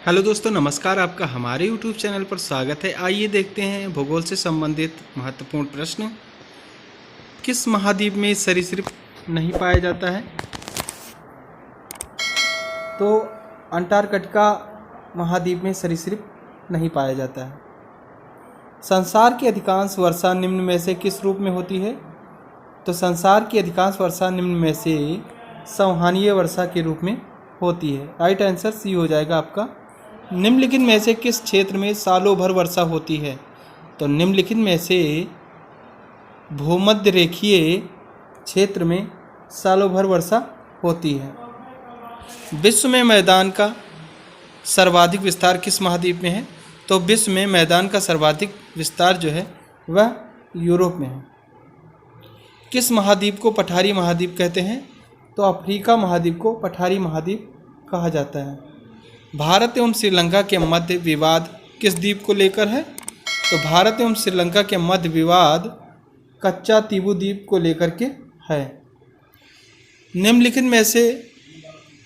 Hello दोस्तों, नमस्कार। आपका हमारे YouTube चैनल पर स्वागत है। आइए देखते हैं भूगोल से संबंधित महत्वपूर्ण प्रश्न। किस महाद्वीप में सरीसृप नहीं पाया जाता है? तो अंटार्कटिका महाद्वीप में सरीसृप नहीं पाया जाता है। संसार की अधिकांश वर्षा निम्न में से किस रूप में होती है? तो संसार की अधिकांश वर्षा निम्न में से संवहनीय वर्षा के रूप में होती है। राइट आंसर सी हो जाएगा आपका। निम्नलिखित में से किस क्षेत्र में सालों भर वर्षा होती है? तो निम्नलिखित में से भूमध्य रेखीय क्षेत्र में सालों भर वर्षा होती है। विश्व में मैदान का सर्वाधिक विस्तार किस महाद्वीप में है? तो विश्व में मैदान का सर्वाधिक विस्तार जो है वह यूरोप में है। किस महाद्वीप को पठारी महाद्वीप कहते हैं? तो अफ्रीका महाद्वीप को पठारी महाद्वीप कहा जाता है। भारत एवं श्रीलंका के मध्य विवाद किस द्वीप को लेकर है? तो भारत एवं श्रीलंका के मध्य विवाद कच्चा तीबू द्वीप को लेकर के है। निम्नलिखित में से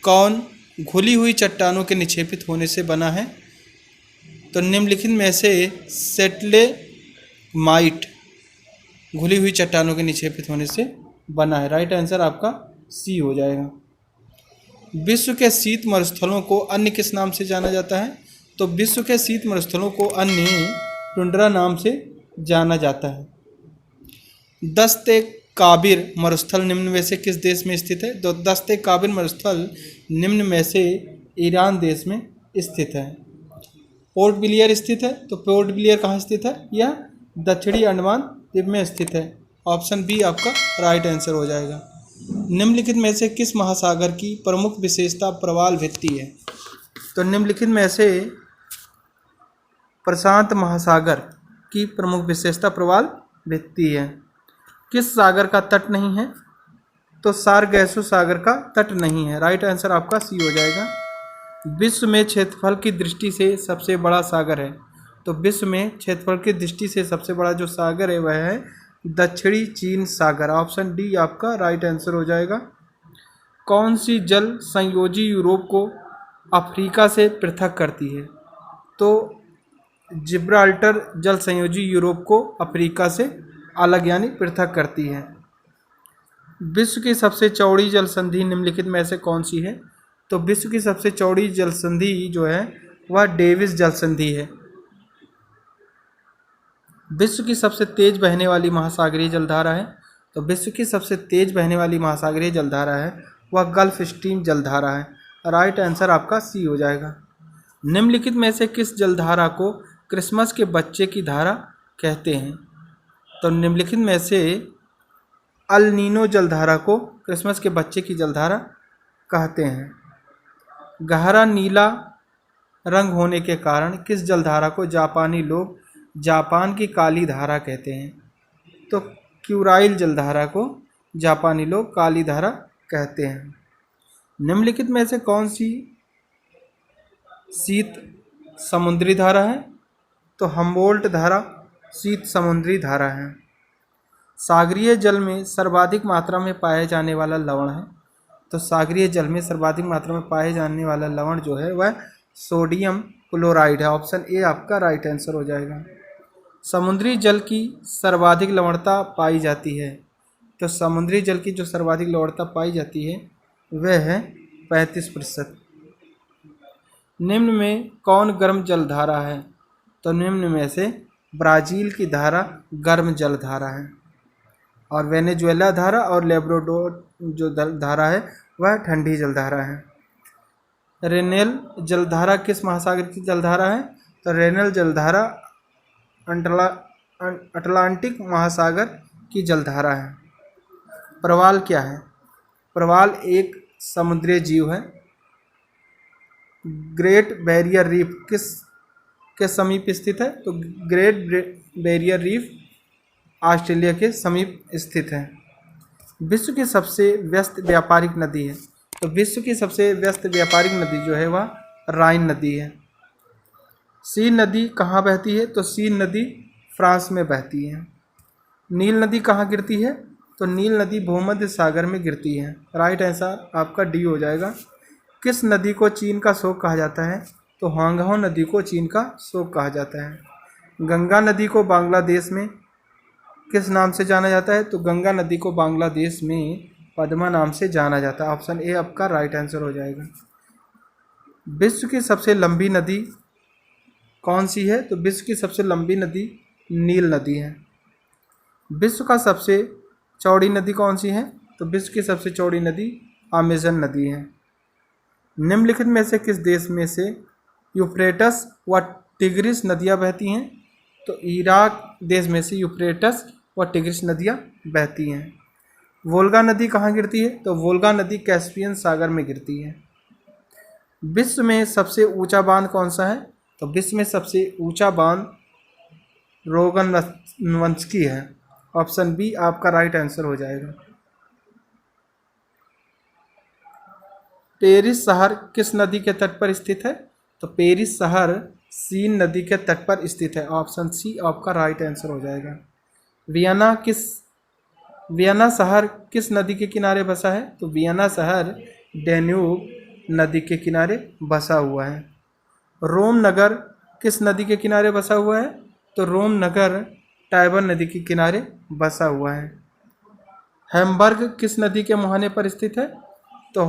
कौन घुली हुई चट्टानों के निक्षेपित होने से बना है? तो निम्नलिखित में से सेटलेमाइट घुली हुई चट्टानों के निक्षेपित होने से बना है। राइट आंसर आपका सी हो जाएगा। विश्व के शीत मरुस्थलों को अन्य किस नाम से जाना जाता है? तो विश्व के शीत मरुस्थलों को अन्य टुंड्रा नाम से जाना जाता है। दस्ते काबिर मरुस्थल निम्न में से किस देश में स्थित है? तो दस्ते काबिर मरुस्थल निम्न में से ईरान देश में स्थित है। पोर्ट ब्लेयर स्थित है। तो पोर्ट ब्लेयर कहाँ स्थित है? यह दक्षिणी अंडमान द्वीप में स्थित है। ऑप्शन बी आपका राइट आंसर हो जाएगा। निम्नलिखित में से किस महासागर की प्रमुख विशेषता प्रवाल भित्ति है? तो निम्नलिखित में से प्रशांत महासागर की प्रमुख विशेषता प्रवाल भित्ति है। किस सागर का तट नहीं है? तो सारगैसो सागर का तट नहीं है। राइट आंसर आपका सी हो जाएगा। विश्व में क्षेत्रफल की दृष्टि से सबसे बड़ा सागर है? तो विश्व में क्षेत्रफल की दृष्टि से सबसे बड़ा जो सागर है वह है दक्षिणी चीन सागर। ऑप्शन डी आपका राइट आंसर हो जाएगा। कौन सी जल संयोजी यूरोप को अफ्रीका से पृथक करती है? तो जिब्राल्टर जल संयोजी यूरोप को अफ्रीका से अलग यानी पृथक करती है। विश्व की सबसे चौड़ी जल संधि निम्नलिखित में से कौन सी है? तो विश्व की सबसे चौड़ी जल संधि जो है वह डेविस जल संधि है। विश्व की सबसे तेज बहने वाली महासागरीय जलधारा है? तो विश्व की सबसे तेज बहने वाली महासागरीय जलधारा है वह गल्फ स्ट्रीम जलधारा है। राइट आंसर आपका सी हो जाएगा। निम्नलिखित में से किस जलधारा को क्रिसमस के बच्चे की धारा कहते हैं? तो निम्नलिखित में से अल नीनो जलधारा को क्रिसमस के बच्चे की जलधारा कहते हैं। गहरा नीला रंग होने के कारण किस जलधारा को जापानी लोग जापान की काली धारा कहते हैं? तो क्यूराइल जलधारा को जापानी लोग काली धारा कहते हैं। निम्नलिखित में से कौन सी शीत समुद्री धारा है? तो हम्बोल्ट धारा शीत समुद्री धारा है। सागरीय जल में सर्वाधिक मात्रा में पाया जाने वाला लवण है? तो सागरीय जल में सर्वाधिक मात्रा में पाए जाने वाला लवण जो है वह सोडियम क्लोराइड है। ऑप्शन ए आपका राइट आंसर हो जाएगा। समुद्री जल की सर्वाधिक लवणता पाई जाती है? तो समुद्री जल की जो सर्वाधिक लवणता पाई जाती है वह है 35%। निम्न में कौन गर्म जलधारा है? तो निम्न में से ब्राज़ील की धारा गर्म जलधारा है और वेनेजुएला धारा और लेब्राडोर जो धारा है वह ठंडी जलधारा है। रेनेल जलधारा किस महासागर की जलधारा है? तो रेनेल जलधारा अटलांटिक महासागर की जलधारा है। प्रवाल क्या है? प्रवाल एक समुद्री जीव है। ग्रेट बैरियर रीफ किस के समीप स्थित है? तो ग्रेट बैरियर रीफ ऑस्ट्रेलिया के समीप स्थित है। विश्व की सबसे व्यस्त व्यापारिक नदी है? तो विश्व की सबसे व्यस्त व्यापारिक नदी जो है वह राइन नदी है। सीन नदी कहाँ बहती है? तो सीन नदी फ्रांस में बहती है। नील नदी कहाँ गिरती है? तो नील नदी भूमध्य सागर में गिरती है। राइट आंसर आपका डी हो जाएगा। किस नदी को चीन का शोक कहा जाता है? तो हांगहाओ नदी को चीन का शोक कहा जाता है। गंगा नदी को बांग्लादेश में किस नाम से जाना जाता है? तो गंगा नदी को बांग्लादेश में पद्मा नाम से जाना जाता है। ऑप्शन ए आपका राइट आंसर हो जाएगा। विश्व की सबसे लंबी नदी कौन सी है? तो विश्व की सबसे लंबी नदी नील नदी है। विश्व का सबसे चौड़ी नदी कौन सी है? तो विश्व की सबसे चौड़ी नदी अमेजन नदी है। निम्नलिखित में से किस देश में से यूफ्रेटस व टिग्रिस नदियाँ बहती हैं? तो इराक देश में से यूफ्रेटस व टिग्रिस नदियाँ बहती हैं। वोल्गा नदी कहाँ गिरती है? तो वोल्गा नदी कैस्पियन सागर में गिरती है। विश्व में सबसे ऊंचा बांध कौन सा है? तो विश्व में सबसे ऊंचा बांध रोगनवंस्की है। ऑप्शन बी आपका राइट आंसर हो जाएगा। पेरिस शहर किस नदी के तट पर स्थित है? तो पेरिस शहर सीन नदी के तट पर स्थित है। ऑप्शन सी आपका राइट आंसर हो जाएगा। वियना शहर किस नदी के किनारे बसा है? तो वियना शहर डैन्यूब नदी के किनारे बसा हुआ है। रोम नगर किस नदी के किनारे बसा हुआ है? तो रोम नगर टाइबर नदी के किनारे बसा हुआ है। हैम्बर्ग किस नदी के मुहाने पर स्थित है? तो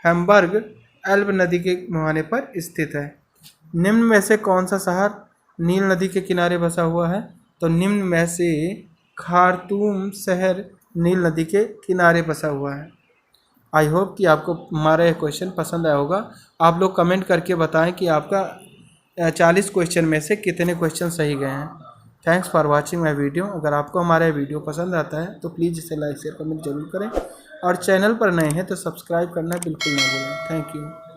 हैम्बर्ग एल्ब नदी के मुहाने पर स्थित है। निम्न में से कौन सा शहर नील नदी के किनारे बसा हुआ है? तो निम्न में से खार्तूम शहर नील नदी के किनारे बसा हुआ है। आई होप कि आपको हमारा यह क्वेश्चन पसंद आया होगा। आप लोग कमेंट करके बताएं कि आपका 40 क्वेश्चन में से कितने क्वेश्चन सही गए हैं। Thanks for watching my video. अगर आपको हमारा ये वीडियो पसंद आता है तो प्लीज़ इसे लाइक शेयर कमेंट जरूर करें और चैनल पर नए हैं तो सब्सक्राइब करना बिल्कुल ना भूलें। Thank you.